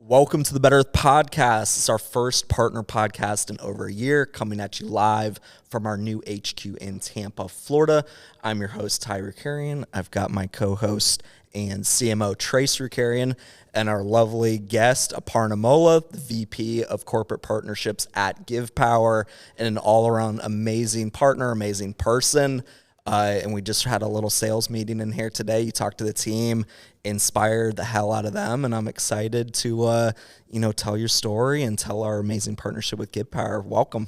Welcome to the Better Earth Podcast. It's our first partner podcast in over a year, coming at you live from our new HQ in Tampa, Florida. I'm your host, Ty Rucarean. I've got my co-host and CMO, Trace Rucarean, and our lovely guest, Aparna Mohla, the VP of Corporate Partnerships at GivePower, and an all-around amazing partner, amazing person. And we just had a little sales meeting in here today. You talked to the team, inspired the hell out of them, and I'm excited to, tell your story and tell our amazing partnership with GivePower. Welcome.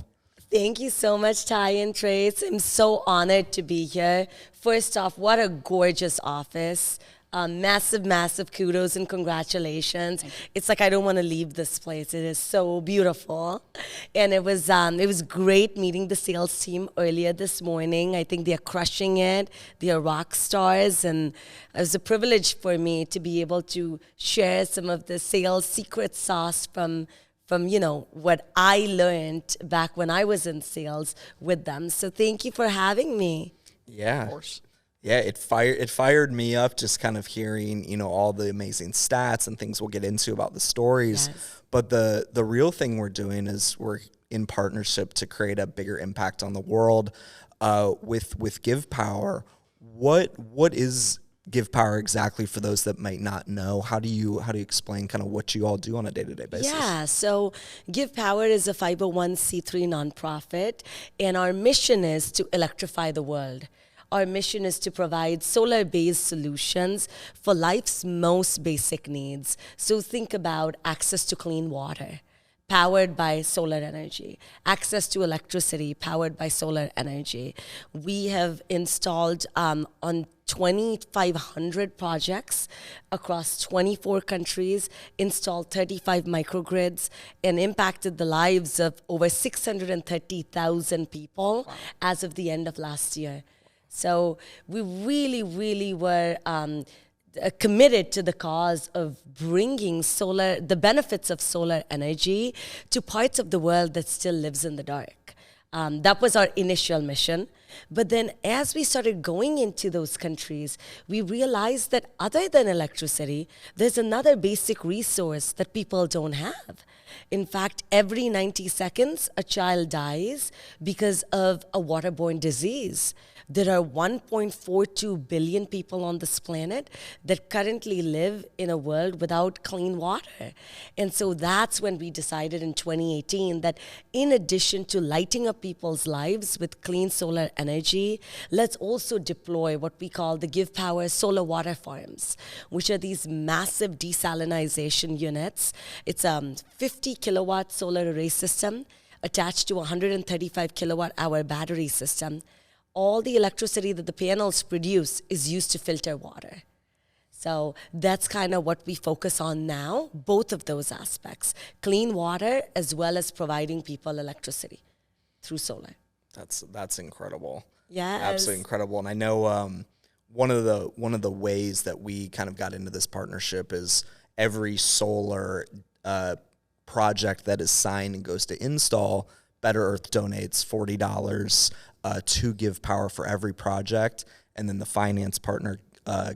Thank you so much, Ty and Trace. I'm so honored to be here. First off, what a gorgeous office. Massive kudos and congratulations. It's like I don't want to leave this place. It is so beautiful. And it was great meeting the sales team earlier this morning. I think they're crushing it. They are rock stars. And it was a privilege for me to be able to share some of the sales secret sauce from what I learned back when I was in sales with them. So thank you for having me. Yeah. Of course. Yeah, it fired me up just kind of hearing, all the amazing stats and things we'll get into about the stories. Yes. But the real thing we're doing is we're in partnership to create a bigger impact on the world with GivePower. What is GivePower exactly for those that might not know? How do you explain kind of what you all do on a day-to-day basis? Yeah, so GivePower is a 501c3 nonprofit, and our mission is to electrify the world. Our mission is to provide solar-based solutions for life's most basic needs. So think about access to clean water, powered by solar energy, access to electricity, powered by solar energy. We have installed on 2,500 projects across 24 countries, installed 35 microgrids, and impacted the lives of over 630,000 people as of the end of last year. So we really were committed to the cause of bringing the benefits of solar energy to parts of the world that still lives in the dark. That was our initial mission. But then as we started going into those countries, we realized that other than electricity, there's another basic resource that people don't have. In fact, every 90 seconds, a child dies because of a waterborne disease. There are 1.42 billion people on this planet that currently live in a world without clean water. And so that's when we decided in 2018 that in addition to lighting up people's lives with clean solar energy, let's also deploy what we call the GivePower solar water farms, which are these massive desalinization units. It's a 50 kilowatt solar array system attached to a 135 kilowatt hour battery system. All the electricity that the panels produce is used to filter water. So that's kind of what we focus on now, both of those aspects, clean water as well as providing people electricity through solar. That's incredible. Yeah, absolutely incredible. And I know one of the ways that we kind of got into this partnership is every solar project that is signed and goes to install, Better Earth donates $40 to GivePower for every project, and then the finance partner,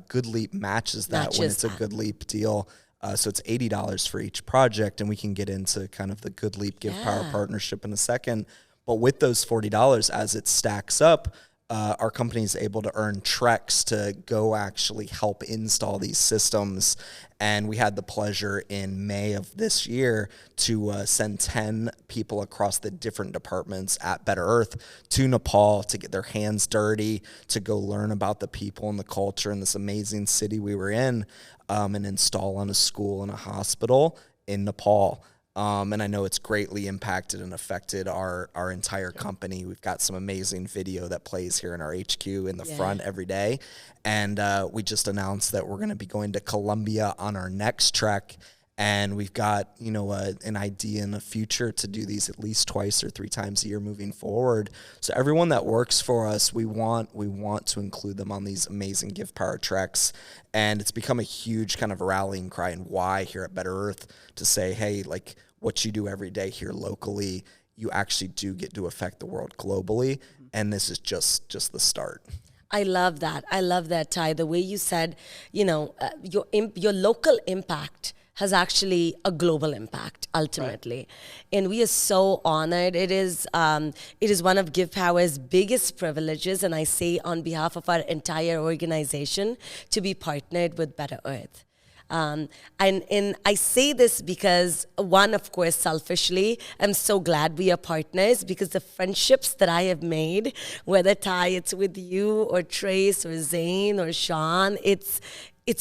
Good Leap, matches that when it's a Good Leap deal. So it's $80 for each project, and we can get into kind of the Good Leap GivePower partnership in a second. But with those $40, as it stacks up, our company is able to earn treks to go actually help install these systems. And we had the pleasure in May of this year to send 10 people across the different departments at Better Earth to Nepal to get their hands dirty, to go learn about the people and the culture in this amazing city we were in, and install on a school and a hospital in Nepal. And I know it's greatly impacted and affected our entire company. We've got some amazing video that plays here in our HQ in the front every day. And we just announced that we're going to be going to Colombia on our next trek. And we've got, an idea in the future to do these at least twice or 3 times a year moving forward. So everyone that works for us, we want to include them on these amazing GivePower treks. And it's become a huge kind of rallying cry and why here at Better Earth to say, hey, like what you do every day here locally, you actually do get to affect the world globally. And this is just the start. I love that. I love that, Ty. The way you said, your local impact has actually a global impact ultimately. And we are so honored. It is one of GivePower's biggest privileges, and I say on behalf of our entire organization, to be partnered with Better Earth. And I say this because, one, of course, selfishly, I'm so glad we are partners, because the friendships that I have made, whether Ty, it's with you or Trace or Zane or Sean, it's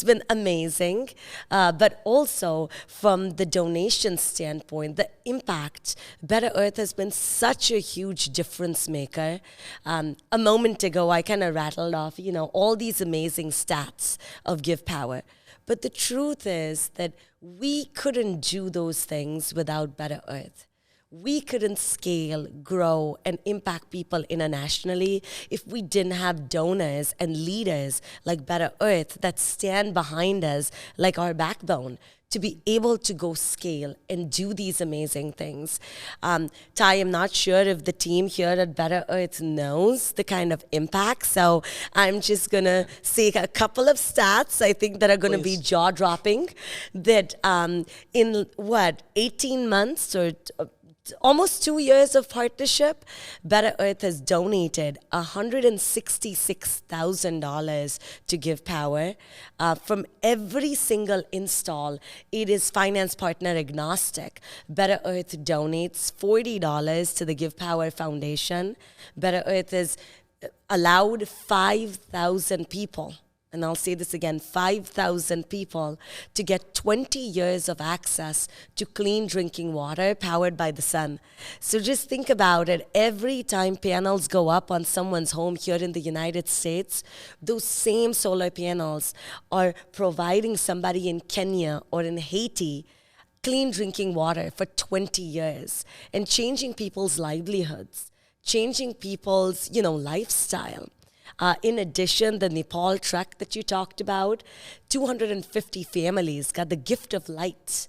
been amazing. But also from the donation standpoint, the impact, Better Earth has been such a huge difference maker. A moment ago, I kind of rattled off, all these amazing stats of GivePower. But the truth is that we couldn't do those things without Better Earth. We couldn't scale, grow, and impact people internationally if we didn't have donors and leaders like Better Earth that stand behind us like our backbone to be able to go scale and do these amazing things. Ty, I'm not sure if the team here at Better Earth knows the kind of impact, so I'm just gonna say a couple of stats I think that are gonna be jaw-dropping, that in 18 months or almost 2 years of partnership, Better Earth has donated $166,000 to GivePower. From every single install, it is finance partner agnostic. Better Earth donates $40 to the GivePower Foundation. Better Earth has allowed 5,000 people, and I'll say this again, 5,000 people to get 20 years of access to clean drinking water powered by the sun. So just think about it. Every time panels go up on someone's home here in the United States, those same solar panels are providing somebody in Kenya or in Haiti clean drinking water for 20 years and changing people's livelihoods, changing people's, lifestyle. In addition, the Nepal trek that you talked about, 250 families got the gift of light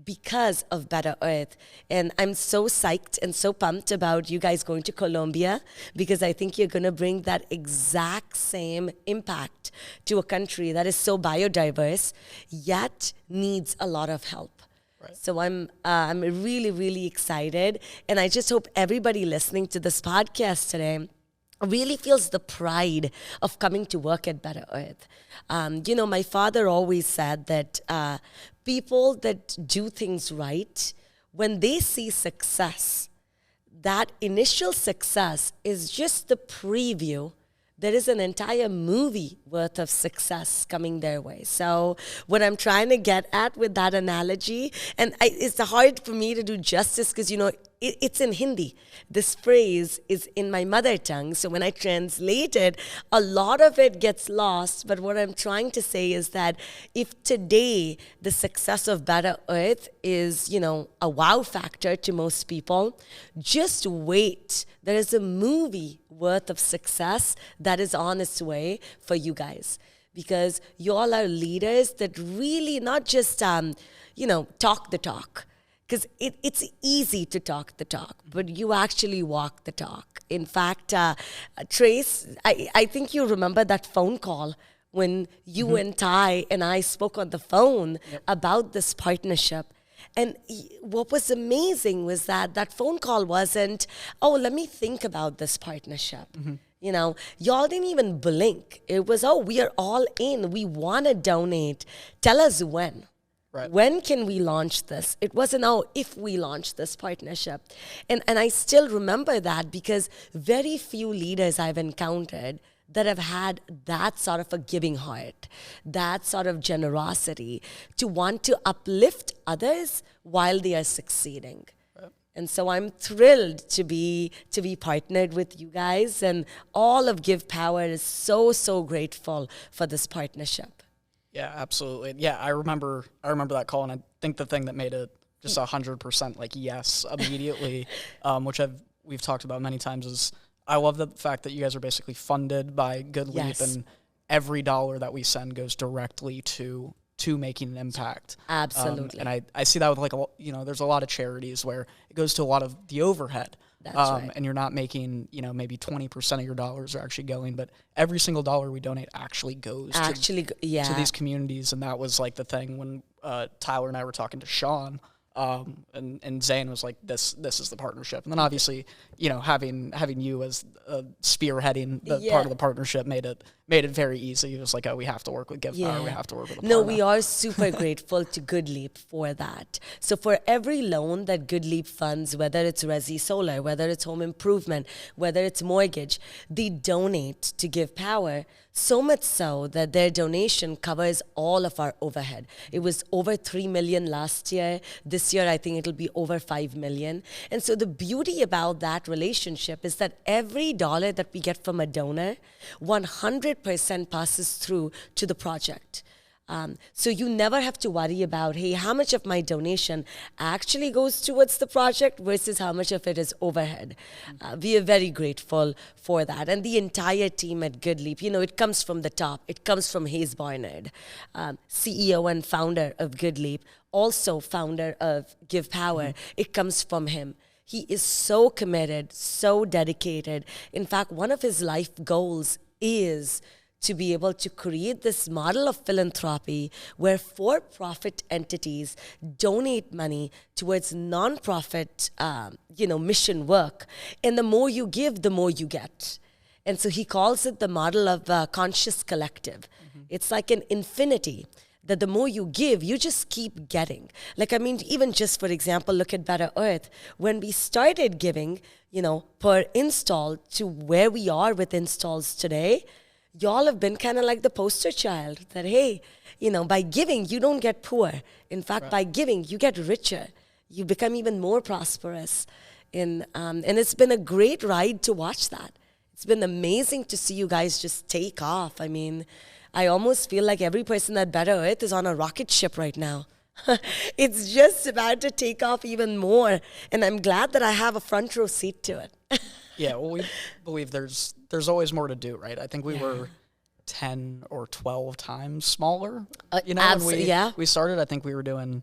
because of Better Earth. And I'm so psyched and so pumped about you guys going to Colombia, because I think you're going to bring that exact same impact to a country that is so biodiverse, yet needs a lot of help. Right. So I'm really, really excited. And I just hope everybody listening to this podcast today really feels the pride of coming to work at Better Earth. My father always said that people that do things right, when they see success, that initial success is just the preview. There is an entire movie worth of success coming their way. So what I'm trying to get at with that analogy, and it's hard for me to do justice because, it's in Hindi. This phrase is in my mother tongue. So when I translate it, a lot of it gets lost. But what I'm trying to say is that if today the success of Better Earth is, a wow factor to most people, just wait. There is a movie worth of success that is on its way for you guys. Because you all are leaders that really not just, talk the talk. Because it's easy to talk the talk, but you actually walk the talk. In fact, Trace, I think you remember that phone call when you and Ty and I spoke on the phone about this partnership. And what was amazing was that phone call wasn't, let me think about this partnership. Y'all didn't even blink. It was, we are all in. We want to donate. Tell us when. Right. When can we launch this? It wasn't, if we launch this partnership. And I still remember that because very few leaders I've encountered that have had that sort of a giving heart, that sort of generosity to want to uplift others while they are succeeding. Right. And so I'm thrilled to be partnered with you guys, and all of GivePower is so, so grateful for this partnership. Yeah, absolutely. Yeah, I remember that call, and I think the thing that made it just 100% yes immediately, which we've talked about many times, is I love the fact that you guys are basically funded by Good Leap, and every dollar that we send goes directly to making an impact. Absolutely. And I see that with there's a lot of charities where it goes to a lot of the overhead. That's right. And you're not making, maybe 20% of your dollars are actually going, but every single dollar we donate actually goes to these communities. And that was the thing when Tyler and I were talking to Sean, and Zane was like, this is the partnership. And then obviously, having you as spearheading the part of the partnership made it very easy. It was like, oh, we have to work with GivePower. We have to work with Aparna. No, we are super grateful to GoodLeap for that. So for every loan that GoodLeap funds, whether it's Resi Solar, whether it's home improvement, whether it's mortgage, they donate to GivePower, so much so that their donation covers all of our overhead. It was over 3 million last year. This year, I think it'll be over 5 million. And so the beauty about that relationship is that every dollar that we get from a donor, 100% passes through to the project. So you never have to worry about, hey, how much of my donation actually goes towards the project versus how much of it is overhead. We are very grateful for that. And the entire team at GoodLeap, it comes from the top. It comes from Hayes Barnard, CEO and founder of GoodLeap, also founder of GivePower. It comes from him. He is so committed, so dedicated. In fact, one of his life goals is to be able to create this model of philanthropy where for-profit entities donate money towards non-profit, mission work. And the more you give, the more you get. And so he calls it the model of conscious collective. It's like an infinity, that the more you give, you just keep getting. Even just, for example, look at Better Earth. When we started giving, per install to where we are with installs today, y'all have been kind of like the poster child that, hey, by giving, you don't get poor. In fact, by giving, you get richer. You become even more prosperous. And it's been a great ride to watch that. It's been amazing to see you guys just take off. I almost feel like every person at Better Earth is on a rocket ship right now. It's just about to take off even more. And I'm glad that I have a front row seat to it. Yeah, well, we believe there's always more to do, right? I think we were 10 or 12 times smaller. When we started, I think we were doing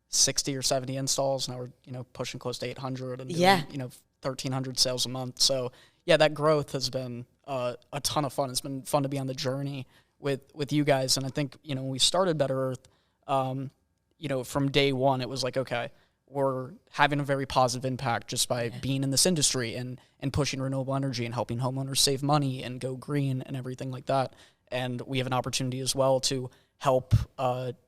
60 or 70 installs. Now we're, pushing close to 800 and doing, 1,300 sales a month. So, yeah, that growth has been a ton of fun. It's been fun to be on the journey with you guys. And I think, when we started Better Earth, from day one, it was like, okay, we're having a very positive impact just by being in this industry and pushing renewable energy and helping homeowners save money and go green and everything like that. And we have an opportunity as well to help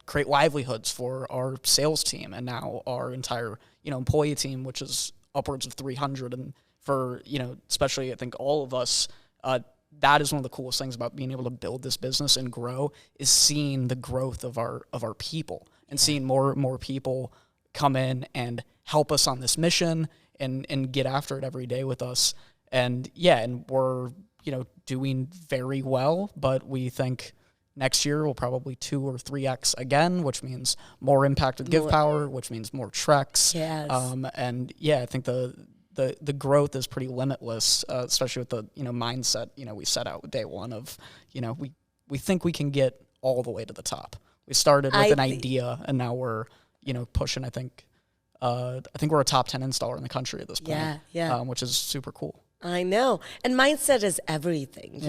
create livelihoods for our sales team and now our entire, employee team, which is upwards of 300. And for, especially I think all of us, that is one of the coolest things about being able to build this business and grow is seeing the growth of our people and seeing more people come in and help us on this mission and get after it every day with us. And we're, doing very well, but we think next year we'll probably 2 or 3x again, which means more impact with GivePower, which means more treks. Yes. I think the growth is pretty limitless, especially with the, mindset, we set out day one of, we think we can get all the way to the top. We started with an idea and now we're, pushing, I think we're a top 10 installer in the country at this point, which is super cool. I know. And mindset is everything,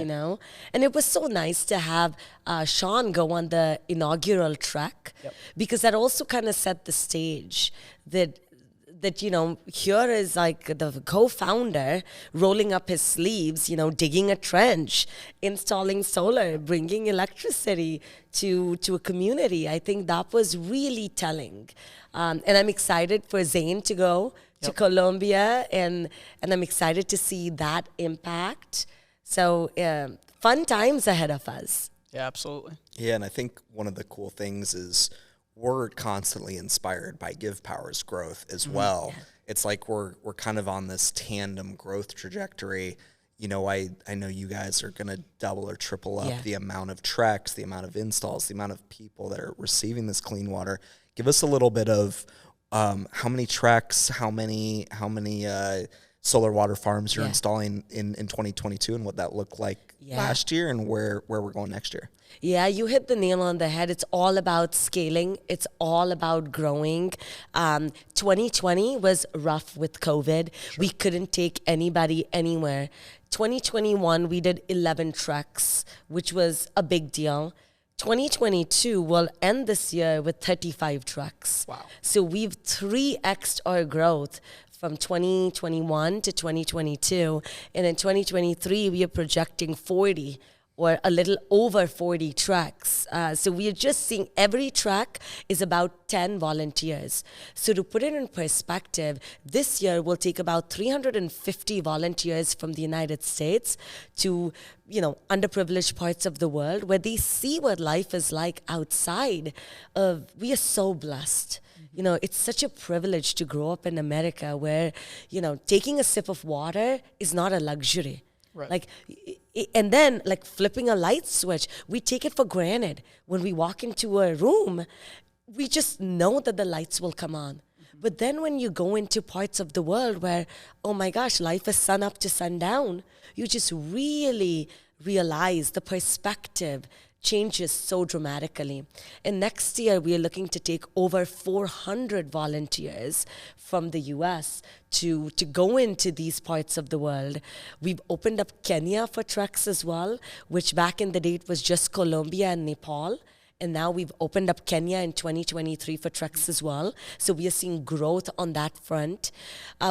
And it was so nice to have Sean go on the inaugural trek because that also kind of set the stage that here is like the co-founder rolling up his sleeves, digging a trench, installing solar, bringing electricity to a community. I think that was really telling. And I'm excited for Zane to go to Colombia, and I'm excited to see that impact. So fun times ahead of us. Yeah, absolutely. Yeah, and I think one of the cool things is we're constantly inspired by GivePower's growth as well. Yeah. It's like we're kind of on this tandem growth trajectory. I know you guys are going to double or triple up the amount of treks, the amount of installs, the amount of people that are receiving this clean water. Give us a little bit of how many treks, how many solar water farms you're installing in 2022 and what that looked like last year and where we're going next year. Yeah, you hit the nail on the head. It's all about scaling. It's all about growing. 2020 was rough with COVID. Sure. We couldn't take anybody anywhere. 2021, we did 11 treks, which was a big deal. 2022 will end this year with 35 trucks. Wow. So we've 3x'd our growth from 2021 to 2022. And in 2023, we are projecting 40 or a little over 40 trucks. So we are just seeing every truck is about 10 volunteers. So to put it in perspective, this year will take about 350 volunteers from the United States to, underprivileged parts of the world where they see what life is like outside of, we are so blessed. It's such a privilege to grow up in America where, taking a sip of water is not a luxury. Right. And then flipping a light switch, we take it for granted. When we walk into a room, we just know that the lights will come on. Mm-hmm. But then when you go into parts of the world where, oh my gosh, life is sun up to sundown, you just really realize the perspective changes so dramatically. And next year, we are looking to take over 400 volunteers from the US to go into these parts of the world. We've opened up Kenya for trucks as well, which back in the day it was just Colombia and Nepal. And now we've opened up Kenya in 2023 for trucks as well. So we are seeing growth on that front.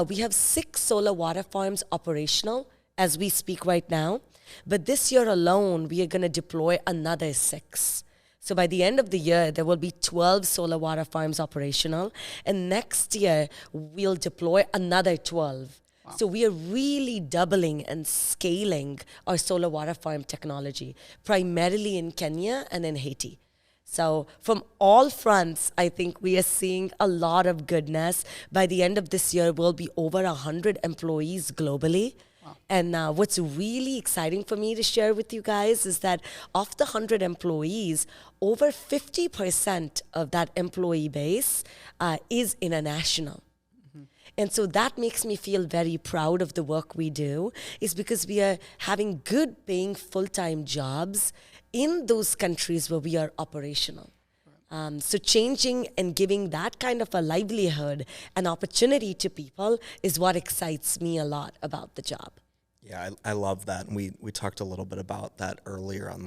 We have 6 solar water farms operational as we speak right now. But this year alone, we are going to deploy another 6. So by the end of the year, there will be 12 solar water farms operational. And next year, we'll deploy another 12. Wow. So we are really doubling and scaling our solar water farm technology, primarily in Kenya and in Haiti. So from all fronts, I think we are seeing a lot of goodness. By the end of this year, we'll be over 100 employees globally. Wow. And what's really exciting for me to share with you guys is that of the 100 employees, over 50% of that employee base is international. Mm-hmm. And so that makes me feel very proud of the work we do, is because we are having good paying full-time jobs in those countries where we are operational. So changing and giving that kind of a livelihood and opportunity to people is what excites me a lot about the job. Yeah, I love that. And we talked a little bit about that earlier on,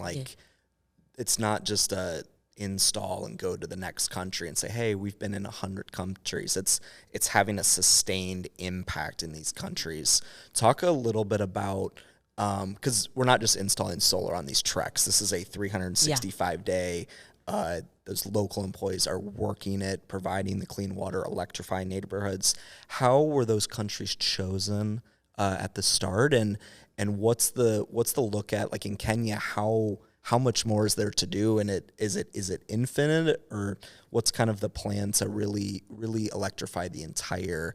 it's not just a install and go to the next country and say, hey, we've been in 100 countries. It's having a sustained impact in these countries. Talk a little bit about, because we're not just installing solar on these trucks. This is a 365-day those local employees are working it, providing the clean water, electrifying neighborhoods. How were those countries chosen at the start, and what's the look at, like in Kenya? How much more is there to do, and is it infinite, or what's kind of the plan to really electrify the entire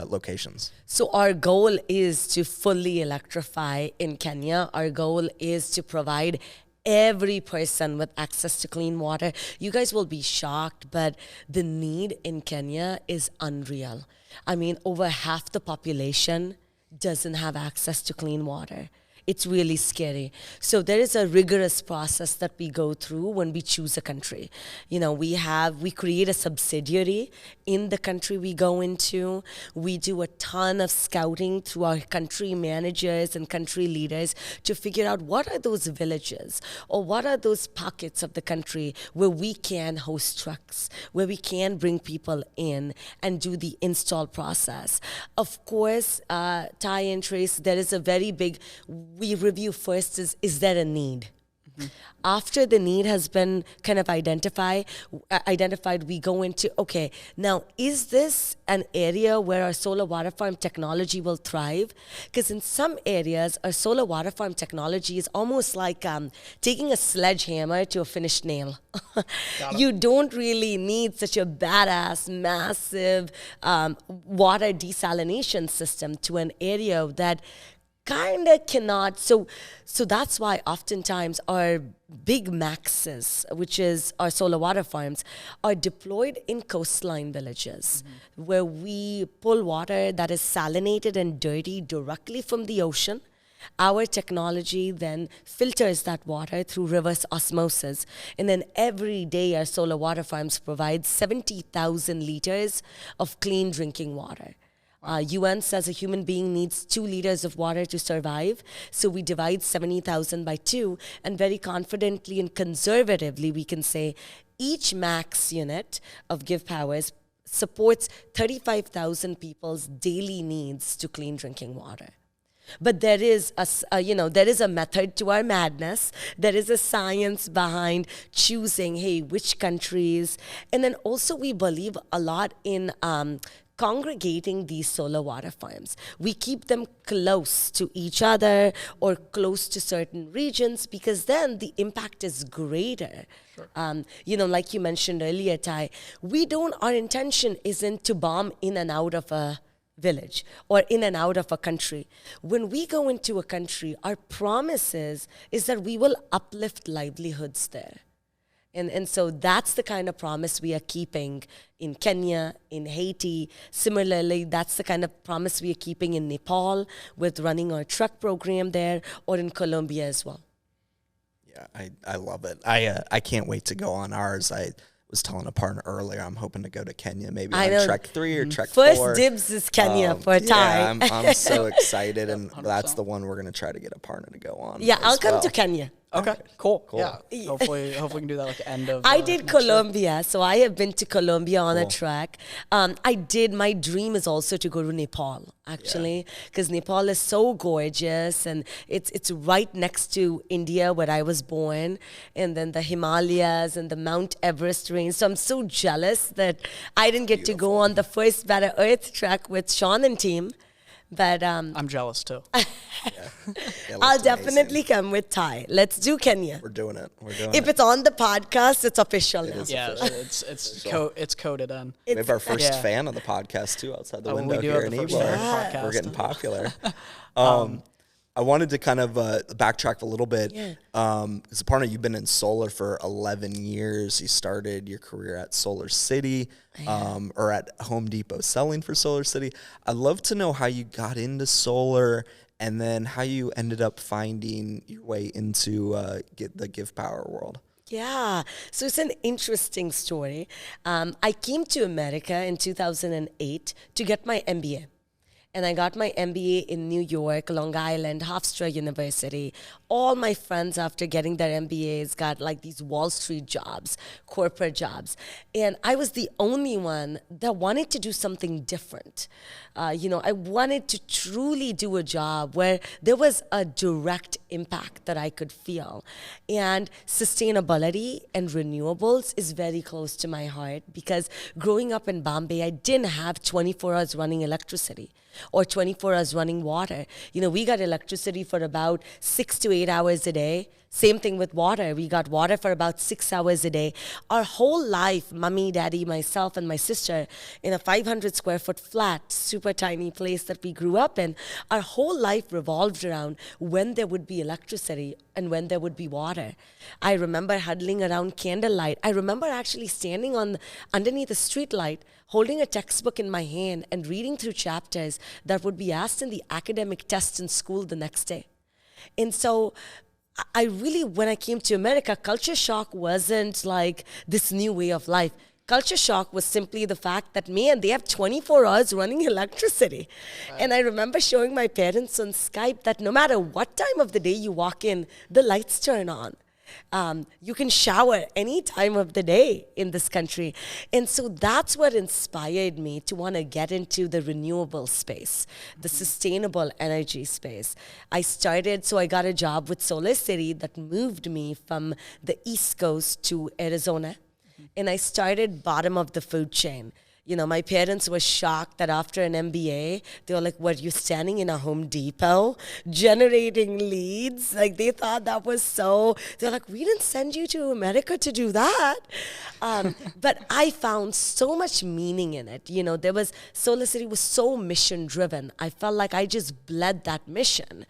locations? So our goal is to fully electrify in Kenya. Our goal is to provide every person with access to clean water. You guys will be shocked, but the need in Kenya is unreal. I mean, over half the population doesn't have access to clean water. It's really scary. So there is a rigorous process that we go through when we choose a country. We create a subsidiary in the country we go into. We do a ton of scouting through our country managers and country leaders to figure out what are those villages or what are those pockets of the country where we can host trucks, where we can bring people in and do the install process. Of course, Ty and Trace, there is a very big, we review first is there a need? Mm-hmm. After the need has been kind of identified, we go into, okay, now is this an area where our solar water farm technology will thrive? Because in some areas, our solar water farm technology is almost like taking a sledgehammer to a finished nail. You don't really need such a badass, massive water desalination system to an area that kind of cannot. So that's why oftentimes our big maxes, which is our solar water farms, are deployed in coastline villages, mm-hmm. where we pull water that is salinated and dirty directly from the ocean. Our technology then filters that water through reverse osmosis. And then every day our solar water farms provide 70,000 liters of clean drinking water. UN says a human being needs 2 liters of water to survive. So we divide 70,000 by 2, and very confidently and conservatively, we can say each max unit of GivePowers supports 35,000 people's daily needs to clean drinking water. But there is there is a method to our madness. There is a science behind choosing, hey, which countries. And then also we believe a lot in congregating these solar water farms. We keep them close to each other or close to certain regions because then the impact is greater. Sure. Like you mentioned earlier, Ty, our intention isn't to bomb in and out of a village or in and out of a country. When we go into a country, our promise is that we will uplift livelihoods there. And so that's the kind of promise we are keeping in Kenya, in Haiti. Similarly, that's the kind of promise we are keeping in Nepal with running our truck program there, or in Colombia as well. Yeah, I love it. I can't wait to go on ours. I was telling Aparna earlier, I'm hoping to go to Kenya, maybe on Trek 3 or Trek 4. First dibs is Kenya for Thai. Yeah, I'm so excited, and 100%. That's the one we're going to try to get Aparna to go on. Yeah, I'll come to Kenya. Okay, cool. Yeah, hopefully we can do that like the end of. I did Colombia, year. So I have been to Colombia on a trek. My dream is also to go to Nepal, actually, because Nepal is so gorgeous, and it's right next to India, where I was born, and then the Himalayas and the Mount Everest range. So I'm so jealous that I didn't get to go on the first Better Earth trek with Sean and team. But I'm jealous too. I'll definitely come with Ty. Let's do Kenya. We're doing it. If it's on the podcast, it's official now. It's coded in. We have our first fan of the podcast too outside the window here in Ybor. We're getting popular. I wanted to kind of backtrack a little bit. Because Aparna, you've been in solar for 11 years. You started your career at Solar City or at Home Depot selling for Solar City. I'd love to know how you got into solar and then how you ended up finding your way into the GivePower world. Yeah, so it's an interesting story. I came to America in 2008 to get my MBA. And I got my MBA in New York, Long Island, Hofstra University. All my friends, after getting their MBAs, got like these Wall Street jobs, corporate jobs. And I was the only one that wanted to do something different. I wanted to truly do a job where there was a direct impact that I could feel. And sustainability and renewables is very close to my heart because growing up in Bombay, I didn't have 24 hours running electricity or 24 hours running water. We got electricity for about 6 to 8 hours a day. Same thing with water. We got water for about 6 hours a day. Our whole life, mommy, daddy, myself, and my sister, in a 500 square foot flat, super tiny place that we grew up in, our whole life revolved around when there would be electricity and when there would be water. I remember huddling around candlelight. I remember actually standing underneath a street light, holding a textbook in my hand and reading through chapters that would be asked in the academic test in school the next day. And so when I came to America, culture shock wasn't like this new way of life. Culture shock was simply the fact that, man, they have 24 hours running electricity. Right. And I remember showing my parents on Skype that no matter what time of the day you walk in, the lights turn on. You can shower any time of the day in this country. And so that's what inspired me to want to get into the renewable space, the sustainable energy space. I got a job with Solar City that moved me from the East Coast to Arizona. And I started bottom of the food chain. My parents were shocked that after an MBA, they were like, what, you're standing in a Home Depot generating leads? Like, they thought that was they're like, we didn't send you to America to do that. But I found so much meaning in it. Solar City was so mission driven. I felt like I just bled that mission.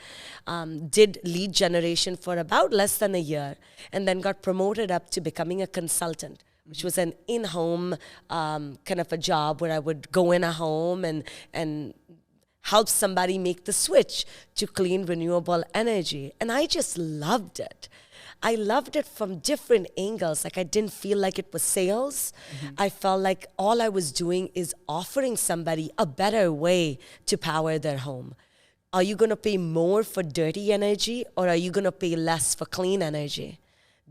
Did lead generation for about less than a year and then got promoted up to becoming a consultant, which was an in-home kind of a job where I would go in a home and help somebody make the switch to clean renewable energy. And I just loved it. I loved it from different angles. Like I didn't feel like it was sales. I felt like all I was doing is offering somebody a better way to power their home. Are you going to pay more for dirty energy, or are you going to pay less for clean energy?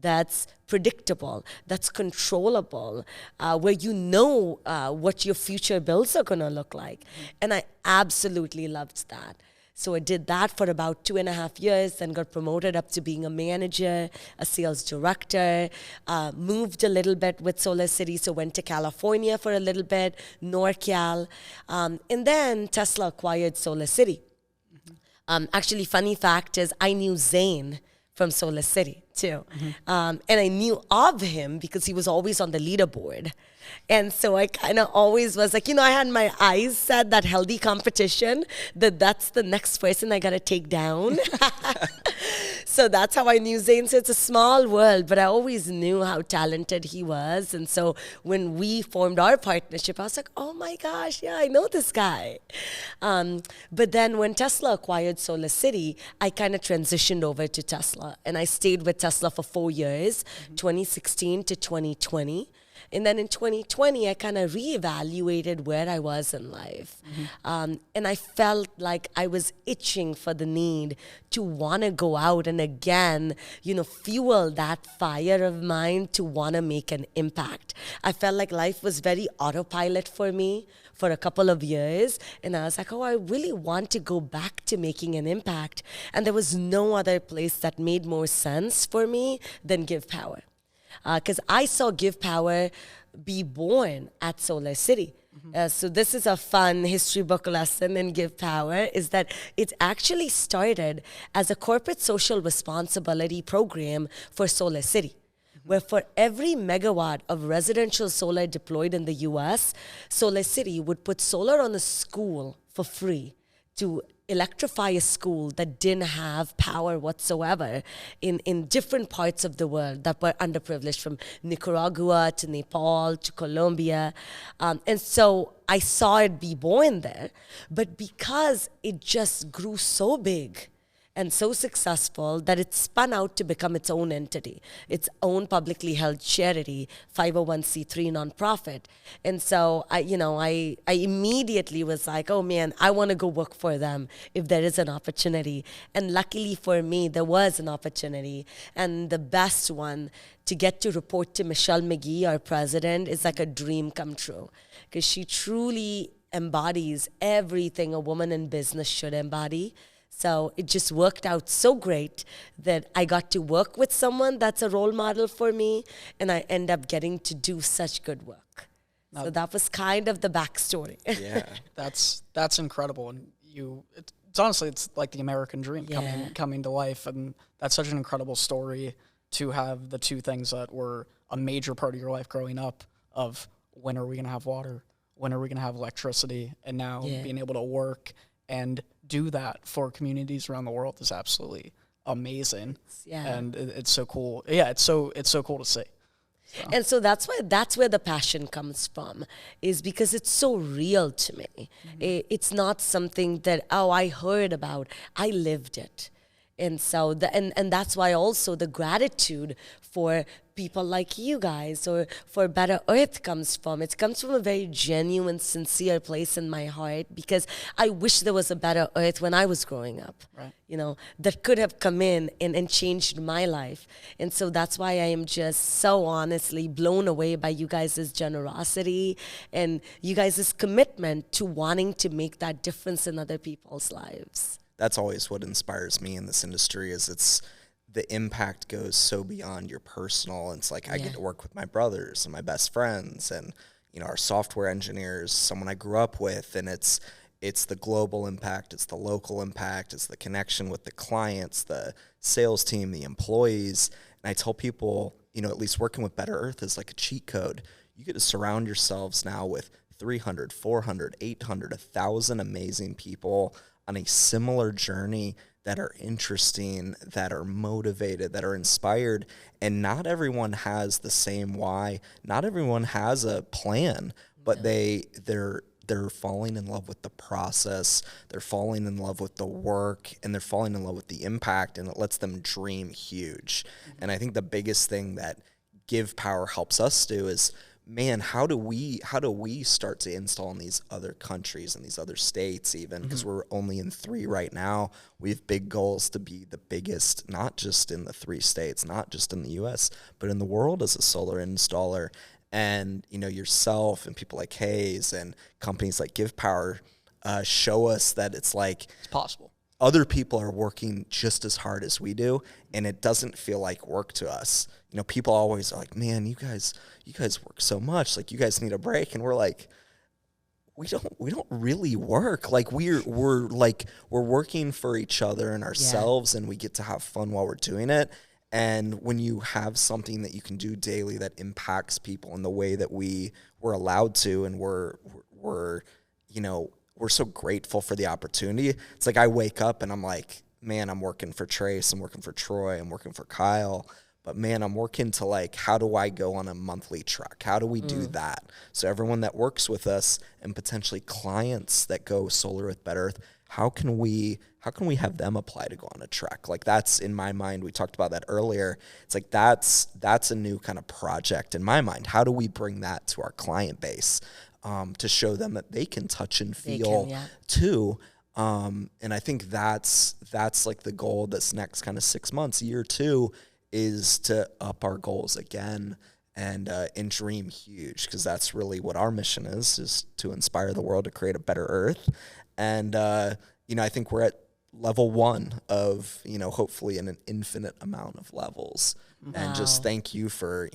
That's predictable, that's controllable, where you know what your future bills are going to look like. And I absolutely loved that. So I did that for about 2.5 years, then got promoted up to being a manager, a sales director, moved a little bit with Solar City, so went to California for a little bit, NorCal, and then Tesla acquired Solar City. Actually, funny fact is I knew Zane from Solar City too. And I knew of him because he was always on the leaderboard. And so I kind of always was like, I had my eyes set that healthy competition, that's the next person I got to take down. So that's how I knew Zane. So it's a small world, but I always knew how talented he was. And so when we formed our partnership, I was like, oh my gosh, yeah, I know this guy. But then when Tesla acquired Solar City, I kind of transitioned over to Tesla. And I stayed with Tesla for 4 years, 2016 to 2020. And then in 2020, I kind of reevaluated where I was in life. And I felt like I was itching for the need to want to go out and again, fuel that fire of mine to want to make an impact. I felt like life was very autopilot for me for a couple of years. And I was like, I really want to go back to making an impact. And there was no other place that made more sense for me than GivePower. Because I saw GivePower be born at Solar City. So this is a fun history book lesson in GivePower, is that it actually started as a corporate social responsibility program for Solar City, where for every megawatt of residential solar deployed in the US, Solar City would put solar on a school for free to electrify a school that didn't have power whatsoever in different parts of the world that were underprivileged, from Nicaragua to Nepal to Colombia. And so I saw it be born there, but because it just grew so big and so successful that it spun out to become its own entity, its own publicly held charity, 501c3 nonprofit. And so I immediately was like, oh man, I want to go work for them if there is an opportunity. And luckily for me, there was an opportunity. And the best one, to get to report to Michelle McGee, our president, is like a dream come true, because she truly embodies everything a woman in business should embody. So it just worked out so great that I got to work with someone that's a role model for me, and I end up getting to do such good work. So that was kind of the backstory. Yeah, that's incredible. And it's honestly, it's like the American dream coming to life, and that's such an incredible story to have the two things that were a major part of your life growing up, of when are we going to have water, when are we going to have electricity, and now being able to work and do that for communities around the world is absolutely amazing. And it's so cool. Yeah, it's so cool to see. So. And so that's where the passion comes from, is because it's so real to me. It's not something that I heard about. I lived it. And so and that's why also the gratitude for people like you guys, or for Better Earth, comes from. It comes from a very genuine, sincere place in my heart, because I wish there was a Better Earth when I was growing up, right. That could have come in and changed my life. And so that's why I am just so honestly blown away by you guys' generosity and you guys' commitment to wanting to make that difference in other people's lives. That's always what inspires me in this industry, is the impact goes so beyond your personal. It's like I get to work with my brothers and my best friends and our software engineers, someone I grew up with, and it's the global impact, it's the local impact, it's the connection with the clients, the sales team, the employees. And I tell people, at least working with Better Earth is like a cheat code. You get to surround yourselves now with 300, 400, 800, 1,000 amazing people on a similar journey that are interesting, that are motivated, that are inspired. And not everyone has the same why. Not everyone has a plan, but they're they're falling in love with the process, they're falling in love with the work, and they're falling in love with the impact, and it lets them dream huge. And I think the biggest thing that GivePower helps us do is, man, how do we start to install in these other countries and these other states even, because we're only in 3 right now. We have big goals to be the biggest, not just in the 3 states, not just in the US, but in the world as a solar installer. And, you know, yourself and people like Hayes and companies like GivePower show us that it's possible. Other people are working just as hard as we do, and it doesn't feel like work to us. You know, people always are like, man, you guys work so much, like you guys need a break. And we're like, we don't really work. Like we're working for each other and ourselves, and we get to have fun while we're doing it. And when you have something that you can do daily that impacts people in the way that we're allowed to, and we're so grateful for the opportunity. It's like I wake up and I'm like, man, I'm working for Trace, I'm working for Troy, I'm working for Kyle, but man, I'm working to like, how do I go on a monthly trek? How do we do that? So everyone that works with us and potentially clients that go solar with Better Earth, how can we have them apply to go on a trek? Like that's in my mind, we talked about that earlier. It's like that's a new kind of project in my mind. How do we bring that to our client base? To show them that they can touch and feel too. And I think that's like the goal this next kind of 6 months, year 2, is to up our goals again and dream huge, because that's really what our mission is to inspire the world to create a better Earth. And, I think we're at level 1 of, hopefully in an infinite amount of levels. Wow. And just thank you for,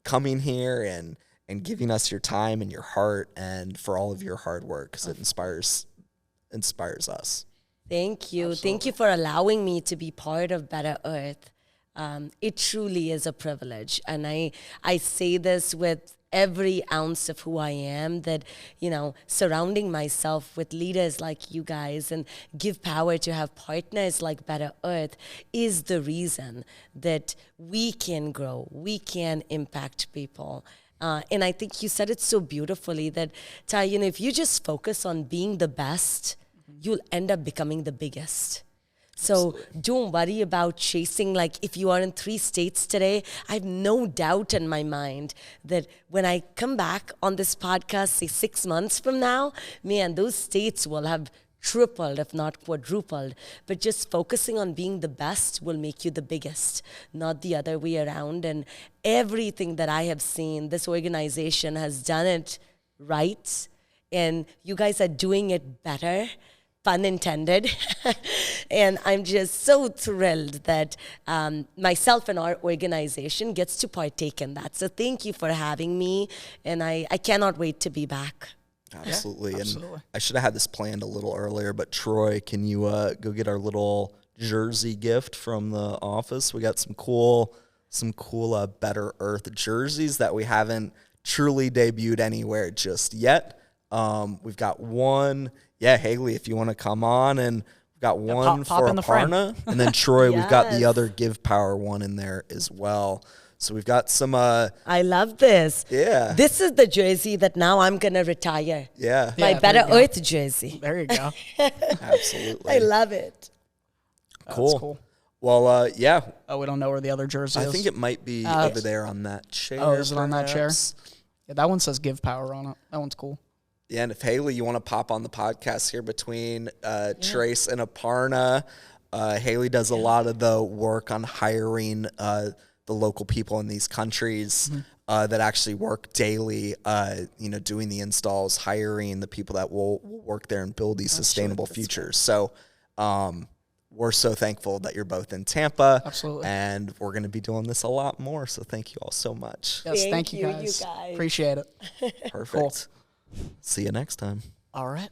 coming here and giving us your time and your heart, and for all of your hard work, because it inspires us. Thank you. Absolutely. Thank you for allowing me to be part of Better Earth. It truly is a privilege. And I say this with every ounce of who I am, that, surrounding myself with leaders like you guys and GivePower, to have partners like Better Earth, is the reason that we can grow, we can impact people. And I think you said it so beautifully that, Ty, if you just focus on being the best, you'll end up becoming the biggest. So don't worry about chasing, like if you are in 3 states today, I have no doubt in my mind that when I come back on this podcast, say 6 months from now, man, those states will have tripled, if not quadrupled. But just focusing on being the best will make you the biggest, not the other way around. And everything that I have seen, this organization has done it right, and you guys are doing it better, pun intended. And I'm just so thrilled that myself and our organization gets to partake in that. So thank you for having me, and I cannot wait to be back. Absolutely. Yeah, absolutely. And I should have had this planned a little earlier, but Troy, can you go get our little jersey gift from the office? We got some cool Better Earth jerseys that we haven't truly debuted anywhere just yet. We've got one. Yeah, Haley, if you want to come on, and we've got one pop for in the frame. Aparna, and then Troy, we've got the Yes. other GivePower one in there as well. So we've got some. I love this. Yeah. This is the jersey that now I'm going to retire. Yeah. My Yeah, there Better you go. Earth jersey. There you go. Absolutely. I love it. Cool. That's cool. Well, yeah. Oh, we don't know where the other jersey I is. think it might be over there on that chair. Oh, is it on that chair? perhaps. Yeah, that one says GivePower on it. That one's cool. Yeah, and if Haley, you want to pop on the podcast here between Trace and Aparna, Haley does a lot of the work on hiring the local people in these countries that actually work daily, doing the installs, hiring the people that will work there and build these sustainable futures. So we're so thankful that you're both in Tampa. Absolutely. And we're going to be doing this a lot more. So thank you all so much. Yes, Thank thank you you, guys. you guys. Appreciate it. Perfect. See you next time. All right.